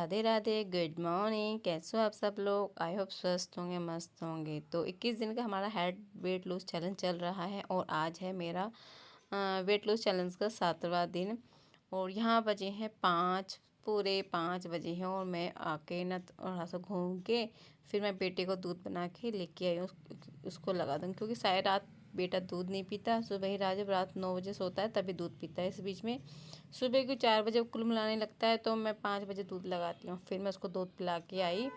Radhe Radhe, good morning. कैसे हो आप सब लोग? आई होप स्वस्थ होंगे, मस्त होंगे। तो 21 दिन का हमारा हेड वेट लूज चैलेंज चल रहा है और आज है मेरा वेट लूज चैलेंज का 7वां दिन। और यहाँ बजे हैं 5, पूरे 5 बजे हैं और मैं आके ना थोड़ा सा घूम के फिर मैं बेटे को दूध बना के लेके आई हूँ, उसको लगा दूँ। क्योंकि सारी रात बेटा दूध नहीं पीता, सुबह ही जब रात 9 बजे सोता है तभी दूध पीता है। इस बीच में सुबह को 4 बजे कुलमुलाने लगता है तो मैं 5 बजे दूध लगाती हूँ। फिर मैं उसको दूध पिला के आई।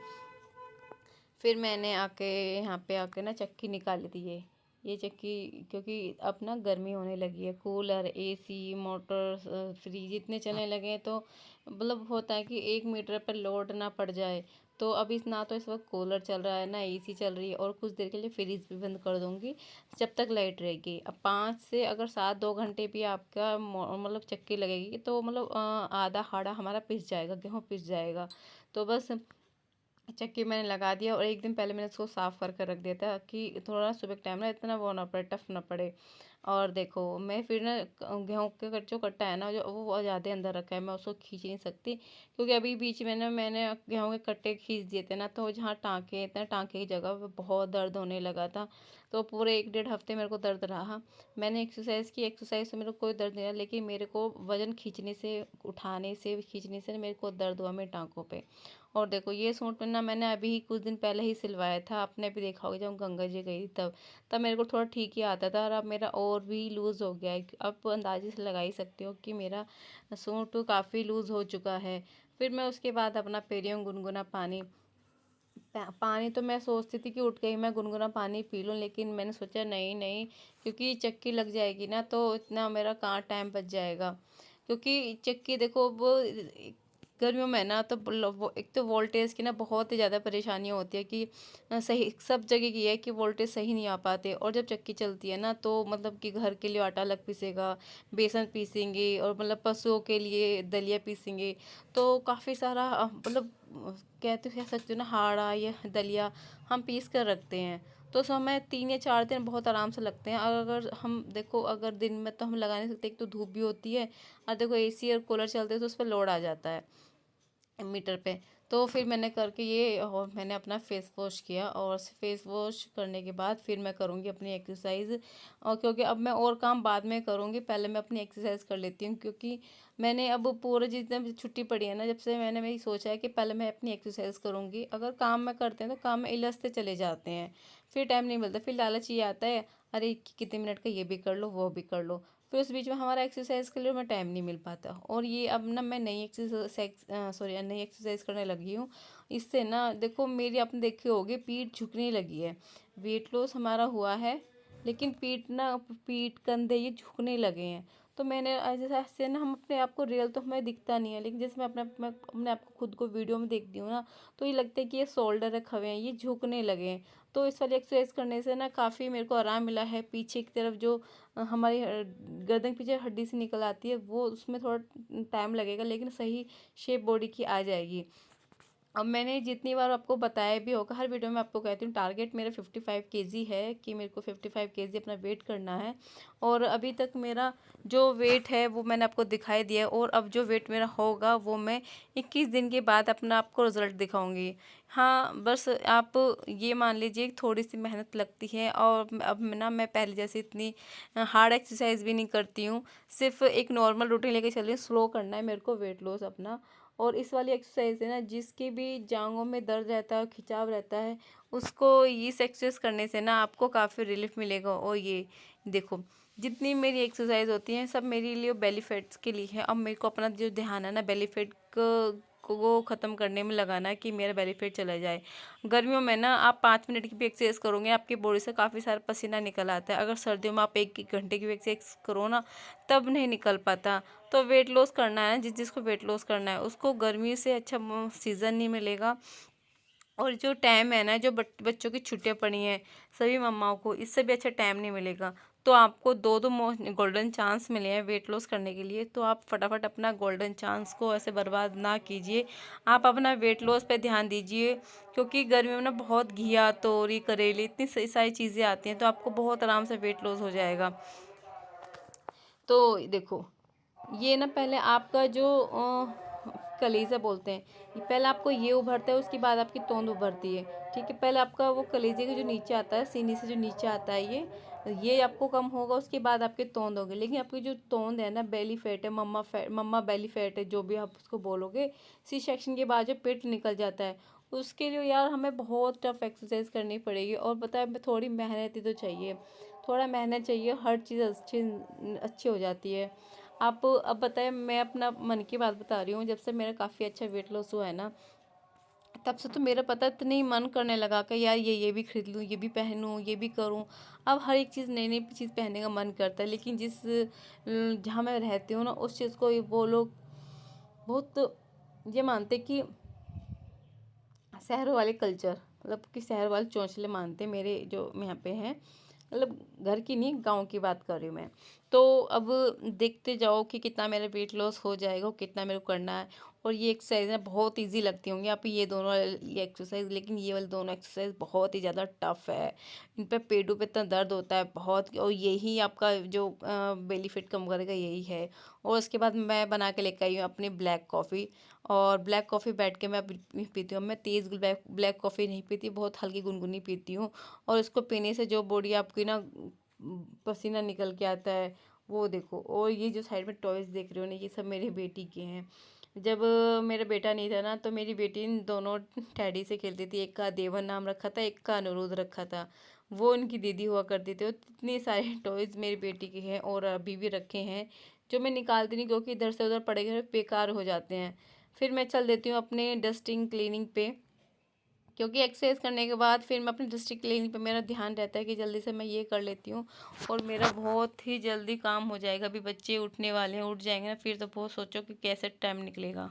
फिर मैंने आके यहाँ पे आके ना चक्की निकाली थी। ये चक्की, क्योंकि अब ना गर्मी होने लगी है, कूलर, एसी, मोटर, फ्रिज इतने चलने लगे हैं तो मतलब होता है कि 1 मीटर पर लोड ना पड़ जाए। तो अभी ना तो इस वक्त कूलर चल रहा है ना एसी चल रही है, और कुछ देर के लिए फ्रिज भी बंद कर दूंगी जब तक लाइट रहेगी। अब 5 से अगर 7 2 घंटे भी आपका मतलब चक्की लगेगी तो मतलब आधा हाड़ा हमारा पिस जाएगा, गेहूँ पिस जाएगा। तो बस चक्की मैंने लगा दिया और एक दिन पहले मैंने उसको साफ़ करके रख दिया था कि थोड़ा सुबह के टाइम ना इतना वो ना पड़े, टफ ना पड़े। और देखो मैं फिर ना गेहूँ के जो कट्टा है ना, जो वो ज़्यादा अंदर रखा है, मैं उसको खींच नहीं सकती। क्योंकि अभी बीच में ना मैंने गेहूँ के कट्टे खींच दिए थे ना, तो जहाँ टाँके इतना टाँके की जगह पे बहुत दर्द होने लगा था। तो पूरे 1 डेढ़ हफ्ते मेरे को दर्द रहा। मैंने एक्सरसाइज की, एक्सरसाइज से मेरे को कोई दर्द नहीं रहा, लेकिन मेरे को वजन खींचने से, उठाने से, खींचने से मेरे को दर्द हुआ मेरे टाँकों पे। और देखो ये सूट ना मैंने अभी ही कुछ दिन पहले ही सिलवाया था, आपने भी देखा होगा जब गंगा जी गई तब तब मेरे को थोड़ा ठीक ही आता था, और अब मेरा और भी लूज़ हो गया है। अब अंदाजे से लगा ही सकती हो कि मेरा सूट काफ़ी लूज़ हो चुका है। फिर मैं उसके बाद अपना पी रही हूँ गुनगुना पानी। पानी तो मैं सोचती थी कि उठ गई मैं गुनगुना पानी पी लूँ, लेकिन मैंने सोचा नहीं नहीं, क्योंकि चक्की लग जाएगी ना तो इतना मेरा कहाँ टाइम बच जाएगा। क्योंकि चक्की देखो वो गर्मियों में ना तो वो एक तो वोल्टेज की ना बहुत ही ज़्यादा परेशानी होती है कि सही सब जगह की है कि वोल्टेज सही नहीं आ पाते। और जब चक्की चलती है ना तो मतलब कि घर के लिए आटा अलग पीसेगा, बेसन पीसेंगे, और मतलब पशुओं के लिए दलिया पीसेंगे। तो काफ़ी सारा मतलब कह सकते हो ना हाड़ा या दलिया हम पीस कर रखते हैं। तो समय 3 या 4 दिन बहुत आराम से लगते हैं। अगर हम देखो, अगर दिन में तो हम लगा नहीं सकते, एक तो धूप भी होती है, और देखो एसी और कूलर चलते हैं तो उस पर लोड आ जाता है मीटर पे। तो फिर मैंने करके ये, और मैंने अपना फेस वॉश किया, और फेस वॉश करने के बाद फिर मैं करूँगी अपनी एक्सरसाइज। और क्योंकि अब मैं और काम बाद में करूँगी, पहले मैं अपनी एक्सरसाइज कर लेती हूँ। क्योंकि मैंने अब पूरे जितने भी छुट्टी पड़ी है ना, जब से मैंने यही सोचा है कि पहले मैं अपनी एक्सरसाइज करूँगी। अगर काम में करते हैं तो काम में इलझते चले जाते हैं, फिर टाइम नहीं मिलता, फिर लालच ये आता है अरे कितने मिनट का ये भी कर लो वो भी कर लो, फिर उस बीच में हमारा एक्सरसाइज के लिए मैं टाइम नहीं मिल पाता। और ये अब ना मैं नई एक्सरसाइज करने लगी हूँ। इससे ना देखो मेरी, आपने देखी होगी, पीठ झुकने लगी है। वेट लॉस हमारा हुआ है, लेकिन पीठ कंधे ये झुकने लगे हैं। तो मैंने जैसे ऐसे ना, हम अपने आप को रियल तो हमें दिखता नहीं है, लेकिन जैसे मैं अपने आप को खुद को वीडियो में देखती हूँ ना, तो ये लगता है कि ये शोल्डर रखे हुए हैं, ये झुकने लगे हैं। तो इस वाली एक्सरसाइज करने से ना काफ़ी मेरे को आराम मिला है। पीछे की तरफ जो हमारी गर्दन के पीछे हड्डी से निकल आती है, वो उसमें थोड़ा टाइम लगेगा, लेकिन सही शेप बॉडी की आ जाएगी। अब मैंने जितनी बार आपको बताया भी होगा, हर वीडियो में आपको कहती हूँ टारगेट मेरा 55 kg है, कि मेरे को 55 kg अपना वेट करना है। और अभी तक मेरा जो वेट है वो मैंने आपको दिखाई दिया है, और अब जो वेट मेरा होगा वो मैं 21 दिन के बाद अपना आपको रिजल्ट दिखाऊंगी। हाँ बस आप ये मान लीजिए थोड़ी सी मेहनत लगती है, और अब ना मैं पहले जैसे इतनी हार्ड एक्सरसाइज भी नहीं करती हूँ, सिर्फ एक नॉर्मल रूटीन लेके चल रही हूँ। स्लो करना है मेरे को वेट लॉस अपना। और इस वाली एक्सरसाइज है ना, जिसके भी जांघों में दर्द रहता है, खिंचाव रहता है, उसको इस एक्सरसाइज करने से ना आपको काफ़ी रिलीफ मिलेगा। और ये देखो जितनी मेरी एक्सरसाइज होती हैं सब मेरे लिए बेली फैट्स के लिए है। अब मेरे को अपना जो ध्यान है ना बेली फैट को ख़त्म करने में लगाना है, कि मेरा बेली फैट चला जाए। गर्मियों में ना आप 5 मिनट की भी एक्सरसाइज करोगे, आपकी बॉडी से काफ़ी सारा पसीना निकल आता है। अगर सर्दियों में आप 1 घंटे की भी एक्सरसाइज करो ना, तब नहीं निकल पाता। तो वेट लॉस करना है, जिसको वेट लॉस करना है उसको गर्मी से अच्छा सीज़न नहीं मिलेगा। और जो टाइम है ना, जो बच्चों की छुट्टियां पड़ी हैं सभी मम्माओं को, इससे भी अच्छा टाइम नहीं मिलेगा। तो आपको दो दो गोल्डन चांस मिले हैं वेट लॉस करने के लिए, तो आप फटाफट अपना गोल्डन चांस को ऐसे बर्बाद ना कीजिए। आप अपना वेट लॉस पे ध्यान दीजिए। क्योंकि गर्मियों में ना बहुत घिया, तोरी, करेले, इतनी सारी चीज़ें आती हैं, तो आपको बहुत आराम से वेट लॉस हो जाएगा। तो देखो ये ना पहले आपका जो कलेजा बोलते हैं। पहले आपको ये उभरता है, उसके बाद आपकी तोंद उभरती है, ठीक है। पहले आपका वो कलेजे का जो नीचे आता है, सीने से जो नीचे आता है, ये आपको कम होगा, उसके बाद आपके तोंद होगी। लेकिन आपकी जो तोंद है ना, बेली फैट है, मम्मा बेली फैट है, जो भी आप उसको बोलोगे, सी सेक्शन के बाद जो पेट निकल जाता है, उसके लिए यार हमें बहुत टफ एक्सरसाइज करनी पड़ेगी। और पता है, थोड़ी मेहनत ही तो चाहिए, थोड़ा मेहनत चाहिए, हर चीज़ अच्छी अच्छी हो जाती है। आप अब बताएं, मैं अपना मन की बात बता रही हूँ। जब से मेरा काफ़ी अच्छा वेट लॉस हुआ है ना, तब से तो मेरा पता इतना ही मन करने लगा कि यार ये भी खरीद लूँ, ये भी पहनूँ, ये भी करूँ। अब हर एक चीज़, नई नई चीज़ पहनने का मन करता है। लेकिन जहाँ मैं रहती हूँ ना, उस चीज़ को वो लोग बहुत ये मानते कि शहरों वाले कल्चर, मतलब कि शहर वाले चौंचले मानते हैं। मेरे जो यहाँ पे हैं, मतलब घर की नहीं, गांव की बात कर रही हूँ मैं। तो अब देखते जाओ कि कितना मेरा वेट लॉस हो जाएगा, कितना मेरे को करना है। और ये एक्सरसाइज ना बहुत इजी लगती होंगी आप, ये दोनों ये एक्सरसाइज, लेकिन ये वाले दोनों एक्सरसाइज बहुत ही ज़्यादा टफ है। इन पे पेटों पे इतना दर्द होता है बहुत, और यही आपका जो बेली फैट कम करेगा, यही है। और उसके बाद मैं बना के लेकर आई हूँ अपनी ब्लैक कॉफ़ी। और ब्लैक कॉफ़ी बैठ के मैं पीती हूँ। मैं तेज़ ब्लैक कॉफ़ी नहीं पीती, बहुत हल्की गुनगुनी पीती हूँ। और इसको पीने से जो बॉडी आपकी ना पसीना निकल के आता है, वो देखो। और ये जो साइड में टॉयज देख रहे हो ना, ये सब मेरी बेटी के हैं। जब मेरा बेटा नहीं था ना, तो मेरी बेटी इन दोनों टैडी से खेलती थी। एक का देवन नाम रखा था, एक का अनुरोध रखा था। वो उनकी दीदी हुआ करती थी। और इतने सारे टॉयज मेरी बेटी के हैं, और अभी भी रखे हैं, जो मैं निकालती नहीं, क्योंकि इधर से उधर पड़े हुए बेकार हो जाते हैं। फिर मैं चल देती हूँ अपने डस्टिंग क्लीनिंग पे, क्योंकि एक्सरसाइज करने के बाद फिर मैं अपनी डिस्ट्रिक्ट क्लीनिक पे, मेरा ध्यान रहता है कि जल्दी से मैं ये कर लेती हूँ, और मेरा बहुत ही जल्दी काम हो जाएगा। अभी बच्चे उठने वाले हैं, उठ जाएंगे ना, फिर तो बहुत सोचो कि कैसे टाइम निकलेगा।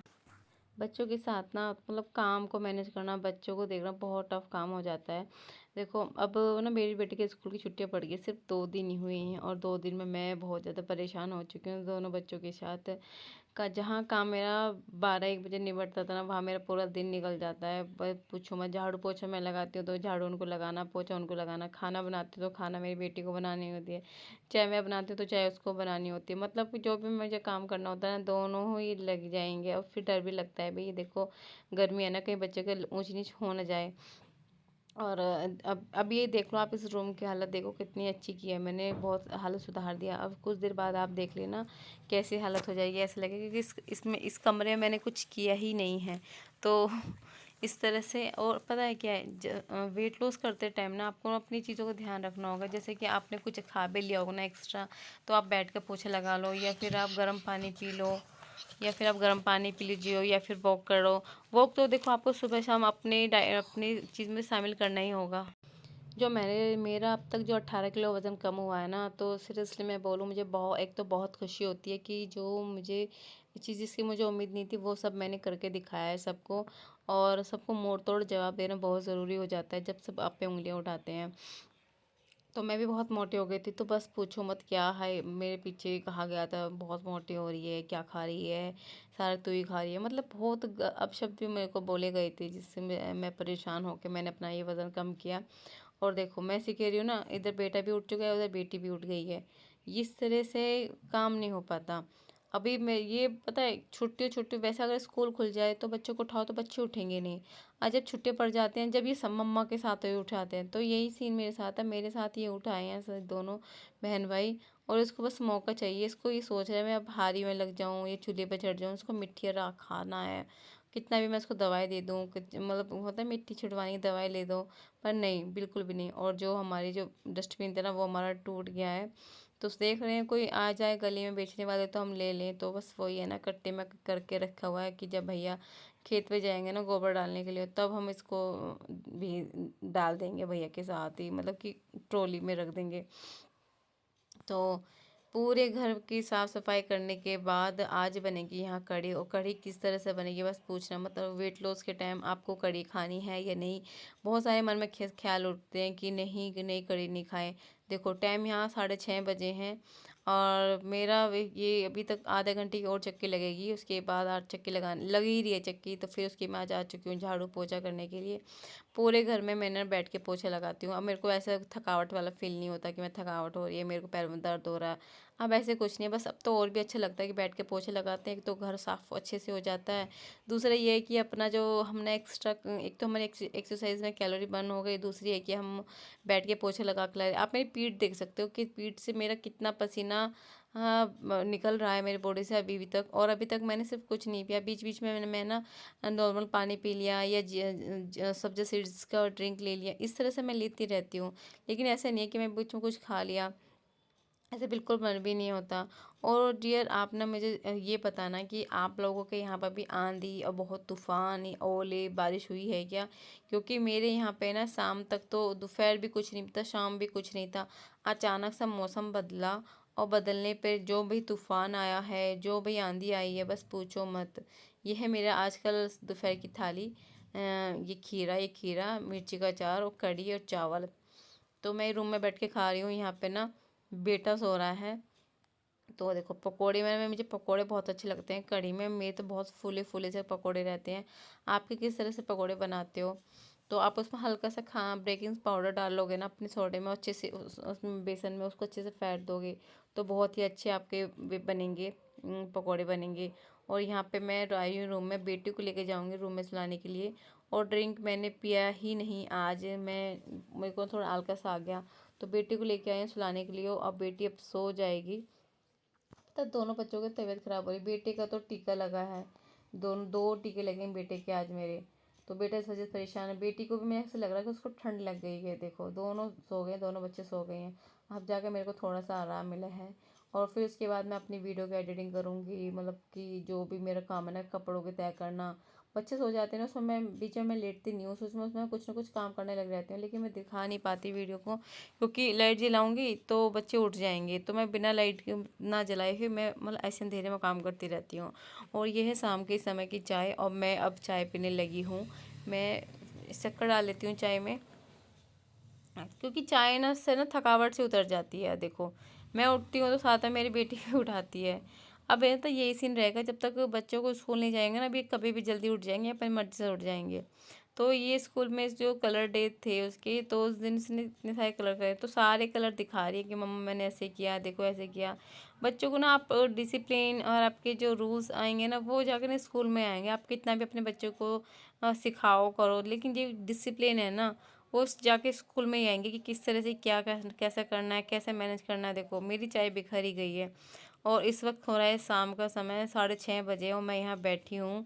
बच्चों के साथ ना, मतलब काम को मैनेज करना, बच्चों को देखना बहुत टफ काम हो जाता है। देखो अब ना, मेरी बेटी के स्कूल की छुट्टियां पड़ गई, सिर्फ 2 दिन ही हुई हैं, और 2 दिन में मैं बहुत ज़्यादा परेशान हो चुकी हूँ दोनों बच्चों के साथ। का जहाँ काम मेरा 12-1 बजे निपटता था ना, वहाँ मेरा पूरा दिन निकल जाता है। पूछो मैं, झाड़ू पोछा मैं लगाती हूँ तो झाड़ू उनको लगाना, पोछा उनको लगाना, खाना बनाती हूँ तो खाना मेरी बेटी को बनानी होती है, चाय मैं बनाती हूँ तो चाय उसको बनानी होती है। मतलब कि जो भी मुझे काम करना होता है ना, दोनों ही लग जाएंगे। और फिर डर भी लगता है भाई, देखो गर्मी है ना, कहीं बच्चे के ऊँच नीच हो ना जाए। और अब ये देख लो, आप इस रूम की हालत देखो कितनी अच्छी की है मैंने, बहुत हालत सुधार दिया। अब कुछ देर बाद आप देख लेना कैसी हालत हो जाएगी, ऐसा लगेगा कि इस कमरे में मैंने कुछ किया ही नहीं है। तो इस तरह से। और पता है क्या है, वेट लॉस करते टाइम ना, आपको अपनी चीज़ों का ध्यान रखना होगा। जैसे कि आपने कुछ खा भी लिया होगा ना एक्स्ट्रा, तो आप बैठ कर पोछा लगा लो, या फिर आप गर्म पानी पी लो, या फिर आप गर्म पानी पी लीजिए, या फिर वॉक करो। वॉक तो देखो आपको सुबह शाम अपनी चीज़ में शामिल करना ही होगा। जो मेरा अब तक जो 18 किलो वज़न कम हुआ है ना, तो सीरियसली मैं बोलूँ, मुझे बहुत, एक तो बहुत खुशी होती है कि जो मुझे चीज़ जिसकी मुझे उम्मीद नहीं थी, वो सब मैंने करके दिखाया है सबको। और सबको मुंह तोड़ जवाब देना बहुत ज़रूरी हो जाता है, जब सब आप पे उंगलियां उठाते हैं। तो मैं भी बहुत मोटी हो गई थी, तो बस पूछो मत, क्या है मेरे पीछे कहा गया था, बहुत मोटी हो रही है, क्या खा रही है, सारा तू ही खा रही है। मतलब बहुत अपशब्द भी मेरे को बोले गए थे, जिससे मैं परेशान होकर मैंने अपना ये वज़न कम किया। और देखो मैं ऐसे कह रही हूँ ना, इधर बेटा भी उठ चुका है, उधर बेटी भी उठ गई है। इस तरह से काम नहीं हो पाता। अभी मैं ये पता है, छुट्टी छुट्टी वैसे अगर स्कूल खुल जाए तो बच्चों को उठाओ तो बच्चे उठेंगे नहीं। आज जब छुट्टी पड़ जाते हैं, जब ये सब मम्मा के साथ ही उठाते हैं, तो यही सीन मेरे साथ है। मेरे साथ ये उठाए हैं दोनों बहन भाई। और इसको बस मौका चाहिए, इसको ये सोच रहा है मैं अब हारी में लग जाऊँ, ये चूल्हे पर चढ़ जाऊँ, इसको मिट्टी खाना है। कितना भी मैं इसको दवाई दे दूँ, मतलब होता है मिट्टी छिड़वाने की दवाई ले दो, पर नहीं, बिल्कुल भी नहीं। और जो हमारी जो डस्टबिन था ना, वो हमारा टूट गया है। तो देख रहे हैं कोई आ जाए गली में बेचने वाले तो हम ले लें। तो बस वही है ना, कट्टे में करके रखा हुआ है कि जब भैया खेत पे जाएंगे ना गोबर डालने के लिए, तब हम इसको भी डाल देंगे भैया के साथ ही, मतलब कि ट्रॉली में रख देंगे। तो पूरे घर की साफ सफाई करने के बाद आज बनेगी यहाँ कढ़ी। और कढ़ी किस तरह से बनेगी बस पूछना, मतलब वेट लॉस के टाइम आपको कढ़ी खानी है या नहीं। बहुत सारे मन में ख्याल उठते हैं कि नहीं कढ़ी नहीं खाएं। देखो टाइम यहाँ 6:30 बजे हैं, और मेरा ये अभी तक आधे घंटे की और चक्की लगेगी, उसके बाद 8 चक्की लग ही रही है चक्की। तो फिर उसके मैं आज आ चुकी हूँ झाड़ू पोछा करने के लिए। पूरे घर में मैंने बैठ के पोछा लगाती हूँ। अब मेरे को ऐसा थकावट वाला फील नहीं होता कि मैं थकावट हो रही है, मेरे को पैर में दर्द हो रहा है। अब ऐसे कुछ नहीं है, बस अब तो और भी अच्छा लगता है कि बैठ के पोछे लगाते हैं। एक तो घर साफ़ अच्छे से हो जाता है, दूसरा ये है कि अपना जो हमने एक्स्ट्रा, एक तो हमारी एक्सरसाइज में कैलोरी बर्न हो गई, दूसरी है कि हम बैठ के पोछे लगा के लाए। आप मेरी पीठ देख सकते हो कि पीठ से मेरा कितना पसीना निकल रहा है मेरी बॉडी से अभी भी तक। और अभी तक मैंने सिर्फ कुछ नहीं पिया, बीच बीच में मैं ना नॉर्मल पानी पी लिया या सब्ज़ा सीड्स का ड्रिंक ले लिया, इस तरह से मैं लेती रहती हूँ। लेकिन ऐसा नहीं है कि मैं बीच में कुछ खा लिया, ऐसे बिल्कुल मन भी नहीं होता। और डियर आप ना मुझे ये बताना कि आप लोगों के यहाँ पर भी आंधी और बहुत तूफान ओले बारिश हुई है क्या? क्योंकि मेरे यहाँ पे ना शाम तक तो दोपहर भी कुछ नहीं था, शाम भी कुछ नहीं था, अचानक से मौसम बदला। और बदलने पे जो भी तूफान आया है, जो भी आंधी आई है, बस पूछो मत। ये है मेरा आजकल दोपहर की थाली। ये खीरा मिर्ची का अचार और कढ़ी और चावल। तो मैं रूम में बैठ के खा रही हूँ, यहाँ पे ना बेटा सो रहा है। तो देखो पकोड़े में मुझे पकोड़े बहुत अच्छे लगते हैं, कढ़ी में मेरे तो बहुत फूले फूले से पकोड़े रहते हैं। आपके किस तरह से पकोड़े बनाते हो? तो आप उसमें हल्का सा बेकिंग पाउडर डाल लोगे ना अपने सोडे में, अच्छे से उसमें बेसन में उसको अच्छे से फेंट दोगे, तो बहुत ही अच्छे आपके बनेंगे, पकोड़े बनेंगे। और यहाँ पे मैं आई हूँ रूम में, बेटी को लेके जाऊँगी रूम में सुलाने के लिए। और ड्रिंक मैंने पिया ही नहीं आज, मेरे को थोड़ा आलस आ गया, तो बेटी को लेके आए हैं सुलाने के लिए। अब बेटी अब सो जाएगी। तो दोनों बच्चों की तबीयत खराब हो रही, बेटे का तो टीका लगा है, दोनों दो टीके लगे हैं बेटे के आज मेरे। तो बेटा इस वजह से परेशान है, बेटी को भी मैं ऐसे लग रहा है कि उसको ठंड लग गई है। देखो दोनों सो गए, दोनों बच्चे सो गए हैं। अब जाकर मेरे को थोड़ा सा आराम मिला है। और फिर उसके बाद मैं अपनी वीडियो की एडिटिंग करूँगी, मतलब कि जो भी मेरा काम है ना, कपड़ों के तय करना। बच्चे सो जाते हैं ना, उसमें मैं बीच में मैं लेटती नहीं हूँ, उसमें उसमें कुछ ना कुछ काम करने लग जाती हूँ, लेकिन मैं दिखा नहीं पाती वीडियो को, क्योंकि लाइट जलाऊंगी तो बच्चे उठ जाएंगे। तो मैं बिना लाइट के ना जलाए हुए मैं मतलब ऐसे अंधेरे में काम करती रहती हूँ। और ये है शाम के समय की चाय, और मैं अब चाय पीने लगी हूँ। मैं शक्कर डाल लेती हूँ चाय में, क्योंकि चाय ना से ना थकावट से उतर जाती है। देखो मैं उठती हूँ तो साथ में मेरी बेटी भी उठाती है। अब ये तो यही सीन रहेगा जब तक बच्चों को स्कूल नहीं जाएंगे ना, अभी कभी भी जल्दी उठ जाएंगे, अपनी मर्जी से उठ जाएंगे। तो ये स्कूल में जो कलर डे थे उसके, तो उस दिन इसने इतने सारे कलर करे, तो सारे कलर दिखा रही है कि मम्मा मैंने ऐसे किया, देखो ऐसे किया। बच्चों को ना आप डिसिप्लिन और आपके जो रूल्स आएंगे ना, वो जाकर ना स्कूल में आएंगे। आप कितना भी अपने बच्चों को सिखाओ करो, लेकिन जो डिसिप्लिन है ना, वो जाके स्कूल में ही आएंगे कि किस तरह से क्या कैसे करना है, कैसे मैनेज करना है। देखो मेरी चाय बिखरी गई है, और इस वक्त हो रहा है शाम का समय, 6:30 बजे, और मैं यहाँ बैठी हूँ।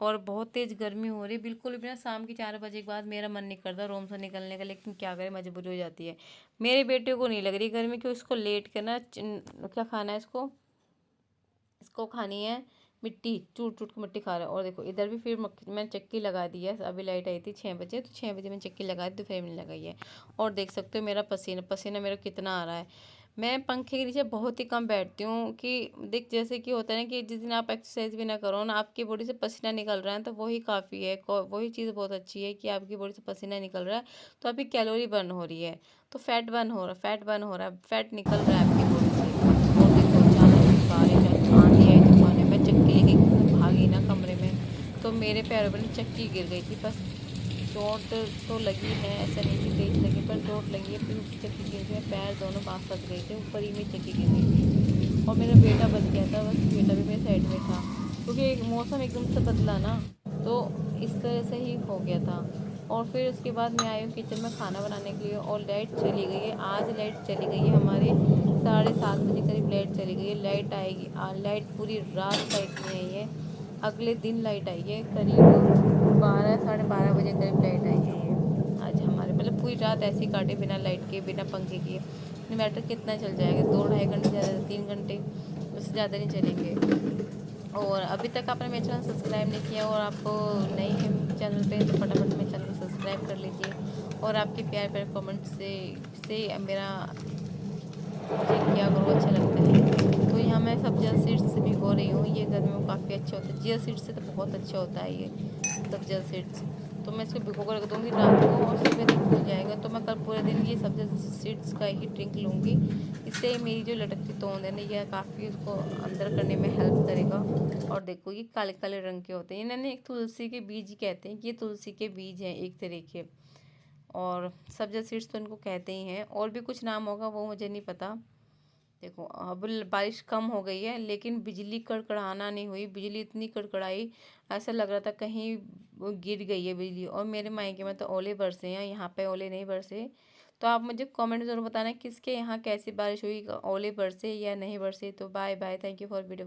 और बहुत तेज़ गर्मी हो रही है, बिल्कुल भी ना शाम के 4 बजे के बाद मेरा मन नहीं करता रूम से निकलने का, लेकिन क्या करें, मजबूरी हो जाती है। मेरे बेटे को नहीं लग रही गर्मी, क्यों इसको लेट के ना क्या खाना है इसको, इसको खानी है मिट्टी, चूट चूट के मिट्टी खा रहा है। और देखो इधर भी फिर मैं चक्की लगा दी है, अभी लाइट आई थी 6 बजे, तो 6 बजे मैंने चक्की लगा दी, दोपहर में लगाई है। और देख सकते हो मेरा पसीना पसीना मेरा कितना आ रहा है। मैं पंखे के नीचे बहुत ही कम बैठती हूँ, कि देख जैसे कि होता है ना कि जिस दिन आप एक्सरसाइज भी ना करो ना, आपकी बॉडी से पसीना निकल रहा है, तो वही काफ़ी है, वही चीज़ बहुत अच्छी है कि आपकी बॉडी से पसीना निकल रहा है, तो आपकी कैलोरी बर्न हो रही है, तो फैट बर्न हो रहा है, फैट निकल रहा है आपकी बॉडी से। और देखो अचानक बारिश आंधी आई, तूफान है, मैं चक्की लेके भागी ना कमरे में, तो मेरे पैरों पर चक्की गिर गई थी। बस चोट तो लगी है, ऐसा नहीं कि तेज लगी, पर चोट लगी है, फिर चक्की गिर गई, पैर दोनों पास फंस गए थे, ऊपर ही में चक्की गिर गई थी। और मेरा बेटा बच गया था, बस बेटा भी मेरे साइड में था, क्योंकि मौसम एकदम से बदला ना, तो इस तरह से ही हो गया था। और फिर उसके बाद मैं आई हूँ किचन में खाना बनाने के लिए, और लाइट चली गई है, आज लाइट चली गई है हमारे 7:30 बजे करीब लाइट चली गई है। लाइट आएगी, लाइट पूरी रात लाइट नहीं आई है, अगले दिन लाइट आई है, करीब 12 साढ़े 12 बजे करीब लाइट आई है ये आज हमारे, मतलब पूरी रात ऐसे ही काटे बिना लाइट के, बिना पंखे के। इन्वर्टर कितना चल जाएगा, 2 ढाई घंटे, ज़्यादा 3 घंटे, उससे ज़्यादा नहीं चलेंगे। और अभी तक आपने मेरा चैनल सब्सक्राइब नहीं किया, और आप नए हैं चैनल पे, तो फटाफट मेरे चैनल को सब्सक्राइब कर लीजिए। और आपके प्यार प्यारे कमेंट से मेरा मुझे क्या करो अच्छा लगता है। तो यहाँ मैं सब्जियाँ सीड्स भिगो रही हूँ, ये गर्मी में काफ़ी अच्छा होता है, जिया सीड्स से तो बहुत अच्छा होता है ये सब्जियाँ सीड्स। तो मैं इसको भिगो कर रख दूँगी रात को, और सुबह तक फूल जाएगा, तो मैं कल पूरे दिन ये सब्जियाँ सीड्स का ही ड्रिंक लूँगी। इससे मेरी जो लटकती तोंद है ना, यह काफ़ी उसको अंदर करने में हेल्प करेगा। और देखो ये काले काले रंग के होते हैं, इन्होंने एक तुलसी के बीज कहते हैं कि ये तुलसी के बीज हैं एक तरीके, और सब्जा सीड्स तो इनको कहते ही हैं, और भी कुछ नाम होगा वो मुझे नहीं पता। देखो अब बारिश कम हो गई है, लेकिन बिजली कड़कड़ाना नहीं हुई। बिजली इतनी कड़कड़ाई, ऐसा लग रहा था कहीं वो गिर गई है बिजली। और मेरे मायके में तो ओले बरसे हैं, यहाँ पे ओले नहीं बरसे। तो आप मुझे कमेंट ज़रूर बताना किसके यहाँ कैसी बारिश हुई, ओले बरसे या नहीं बरसे। तो bye bye, thank you for video.